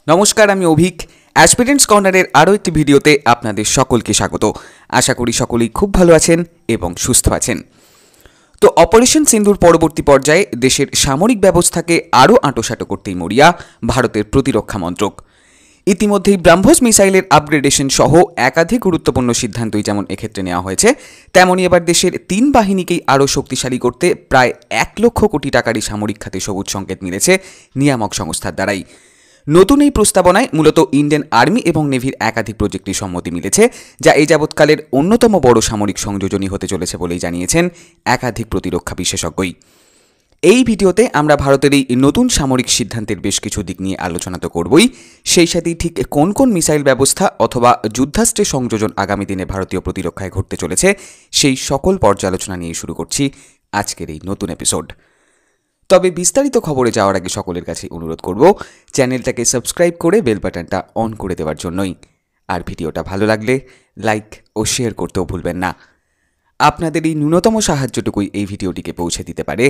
নমস্কার, আমি অভিক। অ্যাসপিরেন্টস কর্নারের আরও একটি ভিডিওতে আপনাদের সকলকে স্বাগত। আশা করি সকলেই খুব ভালো আছেন এবং সুস্থ আছেন। তো অপারেশন সিন্দুর পরবর্তী পর্যায়ে দেশের সামরিক ব্যবস্থাকে আরও আঁটোসাঁটো করতেই মরিয়া ভারতের প্রতিরক্ষা মন্ত্রক। ইতিমধ্যেই ব্রাহ্মস মিসাইলের আপগ্রেডেশন সহ একাধিক গুরুত্বপূর্ণ সিদ্ধান্তই যেমন এক্ষেত্রে নেওয়া হয়েছে, তেমনই এবার দেশের 3 বাহিনীকেই আরও শক্তিশালী করতে প্রায় 1 লক্ষ কোটি টাকারই সামরিক খাতে সবুজ সংকেত মিলেছে নিয়ামক সংস্থার দ্বারাই। নতুন এই প্রস্তাবনায় মূলত ইন্ডিয়ান আর্মি এবং নেভির একাধিক প্রজেক্টের সম্মতি মিলেছে, যা এই যাবৎকালের অন্যতম বড় সামরিক সংযোজনই হতে চলেছে বলেই জানিয়েছেন একাধিক প্রতিরক্ষা বিশেষজ্ঞই। এই ভিডিওতে আমরা ভারতের এই নতুন সামরিক সিদ্ধান্তের বেশ কিছু দিক নিয়ে আলোচনা তো করবই, সেই সাথেই ঠিক কোন কোন মিসাইল ব্যবস্থা অথবা যুদ্ধাস্ত্রের সংযোজন আগামী দিনে ভারতীয় প্রতিরক্ষায় ঘটতে চলেছে সেই সকল পর্যালোচনা নিয়ে শুরু করছি আজকের এই নতুন এপিসোড। তবে বিস্তারিত খবরে যাওয়ার আগে সকলের কাছে অনুরোধ করব চ্যানেলটাকে সাবস্ক্রাইব করে বেল বাটনটা অন করে দেওয়ার জন্যই। আর ভিডিওটা ভালো লাগলে লাইক ও শেয়ার করতেও ভুলবেন না। আপনাদের এই ন্যূনতম সাহায্যটুকুই এই ভিডিওটিকে পৌঁছে দিতে পারে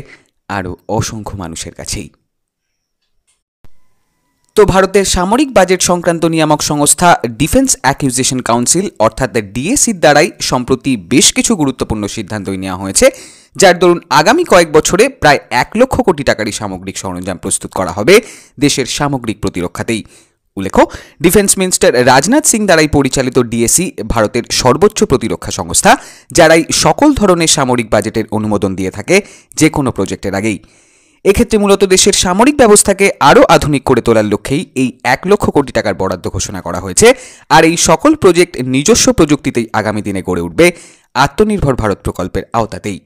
আরও অসংখ্য মানুষের কাছেই। তো ভারতের সামরিক বাজেট সংক্রান্ত নিয়ামক সংস্থা ডিফেন্স অ্যাকুইজিশন কাউন্সিল অর্থাৎ ডিএসির দ্বারাই সম্প্রতি বেশ কিছু গুরুত্বপূর্ণ সিদ্ধান্তই নেওয়া হয়েছে, যার দরুন আগামী কয়েক বছরে প্রায় 1 লক্ষ কোটি টাকারই সামগ্রিক সরঞ্জাম প্রস্তুত করা হবে দেশের সামগ্রিক প্রতিরক্ষাতেই। উল্লেখ্য, ডিফেন্স মিনিস্টার রাজনাথ সিং দ্বারাই পরিচালিত ডিএসি ভারতের সর্বোচ্চ প্রতিরক্ষা সংস্থা, যারাই সকল ধরনের সামরিক বাজেটের অনুমোদন দিয়ে থাকে যে কোনো প্রজেক্টের আগেই। এক্ষেত্রে মূলত দেশের সামরিক ব্যবস্থাকে আরও আধুনিক করে তোলার লক্ষ্যেই এই 1 লক্ষ কোটি টাকার বরাদ্দ ঘোষণা করা হয়েছে। আর এই সকল প্রজেক্ট নিজস্ব প্রযুক্তিতেই আগামী দিনে গড়ে উঠবে আত্মনির্ভর ভারত প্রকল্পের আওতাতেই।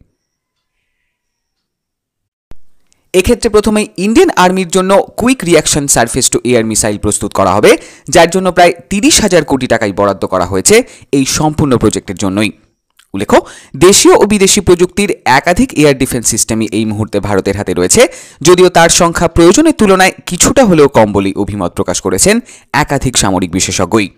এক্ষেত্রে প্রথমেই ইন্ডিয়ান আর্মির জন্য quick reaction surface two air missile প্রস্তুত করা হবে, যার জন্য প্রায় 30,000 কোটি টাকাই বরাদ্দ করা হয়েছে এই সম্পূর্ণ প্রজেক্টের জন্যই। উল্লেখ্য, দেশীয় ও বিদেশি প্রযুক্তির একাধিক এয়ার ডিফেন্স সিস্টেমই এই মুহূর্তে ভারতের হাতে রয়েছে, যদিও তার সংখ্যা প্রয়োজনের তুলনায় কিছুটা হলেও কম বলেই অভিমত প্রকাশ করেছেন একাধিক সামরিক বিশেষজ্ঞই।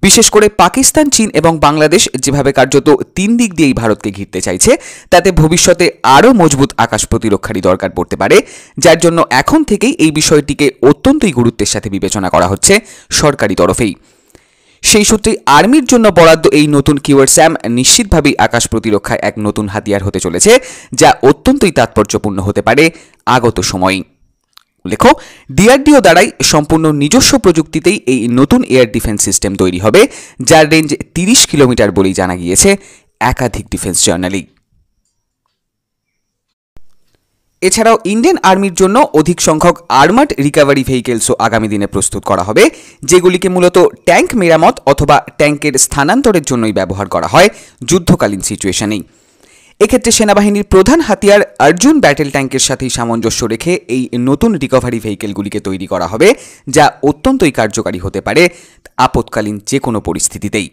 বিশেষ করে পাকিস্তান, চীন এবং বাংলাদেশ যেভাবে কার্যত 3 দিক দিয়েই ভারতকে ঘিরতে চাইছে, তাতে ভবিষ্যতে আরও মজবুত আকাশ প্রতিরক্ষারই দরকার পড়তে পারে, যার জন্য এখন থেকেই এই বিষয়টিকে অত্যন্তই গুরুত্বের সাথে বিবেচনা করা হচ্ছে সরকারি তরফেই। সেই সূত্রে আর্মির জন্য বরাদ্দ এই নতুন কিউআরস্যাম নিশ্চিতভাবেই আকাশ প্রতিরক্ষায় এক নতুন হাতিয়ার হতে চলেছে, যা অত্যন্তই তাৎপর্যপূর্ণ হতে পারে আগত সময়ে। উল্লেখ্য, ডিআরডিও দ্বারাই সম্পূর্ণ নিজস্ব প্রযুক্তিতেই এই নতুন এয়ার ডিফেন্স সিস্টেম তৈরি হবে, যার রেঞ্জ 30 কিলোমিটার বলেই জানা গিয়েছে একাধিক ডিফেন্স জার্নালি। এছাড়াও ইন্ডিয়ান আর্মির জন্য অধিক সংখ্যক আর্মার্ড রিকভারি ভেহিকেলসও আগামী দিনে প্রস্তুত করা হবে, যেগুলিকে মূলত ট্যাঙ্ক মেরামত অথবা ট্যাঙ্কের স্থানান্তরের জন্যই ব্যবহার করা হয় যুদ্ধকালীন সিচুয়েশনেই। এক্ষেত্রে সেনাবাহিনীর প্রধান হাতিয়ার অর্জুন ব্যাটেল ট্যাঙ্কের সাথেই সামঞ্জস্য রেখে এই নতুন রিকভারি ভেহিকেলগুলিকে তৈরি করা হবে, যা অত্যন্তই কার্যকারী হতে পারে আপৎকালীন যে কোনো পরিস্থিতিতেই।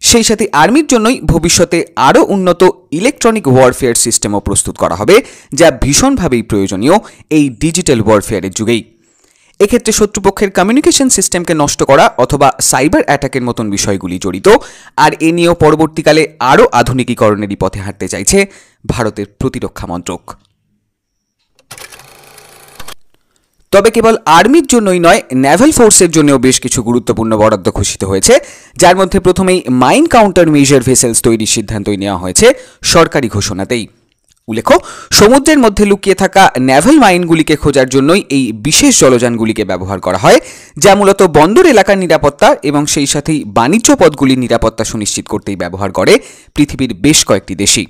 সেই সাথে আর্মির জন্যই ভবিষ্যতে আরও উন্নত ইলেকট্রনিক ওয়ারফেয়ার সিস্টেমও প্রস্তুত করা হবে, যা ভীষণভাবেই প্রয়োজনীয় এই ডিজিটাল ওয়ারফেয়ারের যুগেই। এক্ষেত্রে শত্রুপক্ষের কমিউনিকেশন সিস্টেমকে নষ্ট করা অথবা সাইবার অ্যাটাকের মতন বিষয়গুলি জড়িত, আর এ নিয়েও পরবর্তীকালে আরও আধুনিকীকরণেরই পথে হাঁটতে চাইছে ভারতের প্রতিরক্ষা মন্ত্রক। তবে কেবল আর্মির জন্যই নয়, নেভাল ফোর্সের জন্যও বেশ কিছু গুরুত্বপূর্ণ বরাদ্দ ঘোষিত হয়েছে, যার মধ্যে প্রথমেই মাইন কাউন্টার মেজার ভেসেলস তৈরির সিদ্ধান্তই নেওয়া হয়েছে সরকারি ঘোষণাতেই। উল্লেখ্য, সমুদ্রের মধ্যে লুকিয়ে থাকা নেভাল মাইনগুলিকে খোঁজার জন্যই এই বিশেষ জলযানগুলিকে ব্যবহার করা হয়, যা মূলত বন্দর এলাকার নিরাপত্তা এবং সেই সাথেই বাণিজ্য পথগুলির নিরাপত্তা সুনিশ্চিত করতেই ব্যবহার করে পৃথিবীর বেশ কয়েকটি দেশই।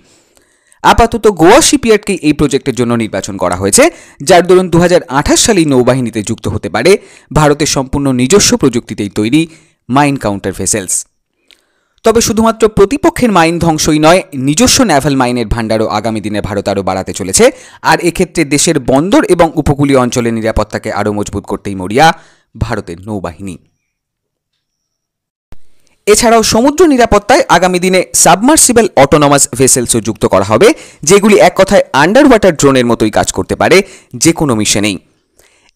আপাতত গোয়া শিপইয়ার্ডকে এই প্রজেক্টের জন্য নির্বাচন করা হয়েছে, যার দরুন 2028 সালেই নৌবাহিনীতে যুক্ত হতে পারে ভারতের সম্পূর্ণ নিজস্ব প্রযুক্তিতেই তৈরি মাইন কাউন্টার ভেসেলস। তবে শুধুমাত্র প্রতিপক্ষের মাইন ধ্বংসই নয়, নিজস্ব নেভাল মাইনের ভাণ্ডারও আগামী দিনে ভারত আরও বাড়াতে চলেছে, আর এক্ষেত্রে দেশের বন্দর এবং উপকূলীয় অঞ্চলের নিরাপত্তাকে আরও মজবুত করতেই মরিয়া ভারতের নৌবাহিনী। এছাড়াও সমুদ্র নিরাপত্তায় আগামী দিনে সাবমার্সিবল অটোনমাস ভেসেলসও যুক্ত করা হবে, যেগুলি এক কথায় আন্ডার ওয়াটার ড্রোনের মতোই কাজ করতে পারে যে কোনো মিশনেই।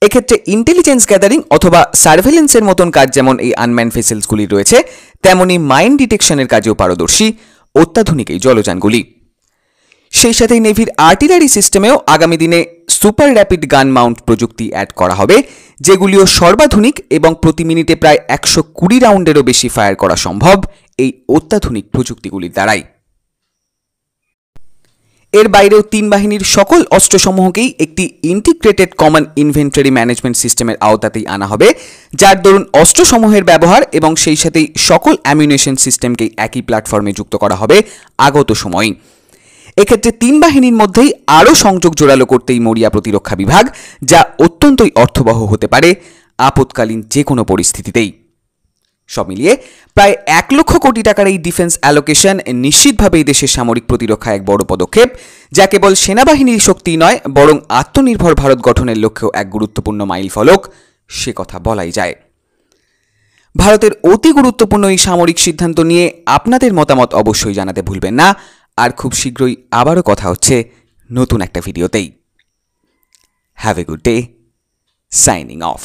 এক্ষেত্রে ইন্টেলিজেন্স গ্যাদারিং অথবা সার্ভেলেন্সের মতন কাজ যেমন এই আনম্যান ভেসেলসগুলি রয়েছে, তেমনি মাইন ডিটেকশনের কাজেও পারদর্শী অত্যাধুনিক এই জলযানগুলি। সেই সাথেই নেভির আর্টিলারি সিস্টেমেও আগামী দিনে সুপার র্যাপিড গান মাউন্ট প্রযুক্তি অ্যাড করা হবে, যেগুলিও সর্বাধুনিক এবং প্রতি মিনিটে প্রায় 120 রাউন্ডেরও বেশি ফায়ার করা সম্ভব এই অত্যাধুনিক প্রযুক্তিগুলির দ্বারাই। এর বাইরেও তিন বাহিনীর সকল অস্ত্রসমূহকেই একটি ইন্টিগ্রেটেড কমন ইনভেন্টরি ম্যানেজমেন্ট সিস্টেমের আওতাতেই আনা হবে, যার দরুন অস্ত্রসমূহের ব্যবহার এবং সেই সাথেই সকল অ্যামিউনেশন সিস্টেমকেই একই প্ল্যাটফর্মে যুক্ত করা হবে আগত সময়ে। এক্ষেত্রে তিন বাহিনীর মধ্যেই আরও সংযোগ জোরালো করতেই মরিয়া প্রতিরক্ষা বিভাগ, যা অত্যন্তই অর্থবহ হতে পারে আপৎকালীন যে কোনো পরিস্থিতিতেই। সব মিলিয়ে প্রায় 1 লক্ষ কোটি টাকার এই ডিফেন্স অ্যালোকেশন নিশ্চিতভাবেই দেশের সামরিক প্রতিরক্ষা এক বড় পদক্ষেপ, যা কেবল সেনাবাহিনীর শক্তি নয় বরং আত্মনির্ভর ভারত গঠনের লক্ষ্যেও এক গুরুত্বপূর্ণ মাইলফলক, সে কথা বলাই যায়। ভারতের অতি গুরুত্বপূর্ণ এই সামরিক সিদ্ধান্ত নিয়ে আপনাদের মতামত অবশ্যই জানাতে ভুলবেন না। আর খুব শীঘ্রই আবারও কথা হচ্ছে নতুন একটা ভিডিওতেই। Have a good day, signing off.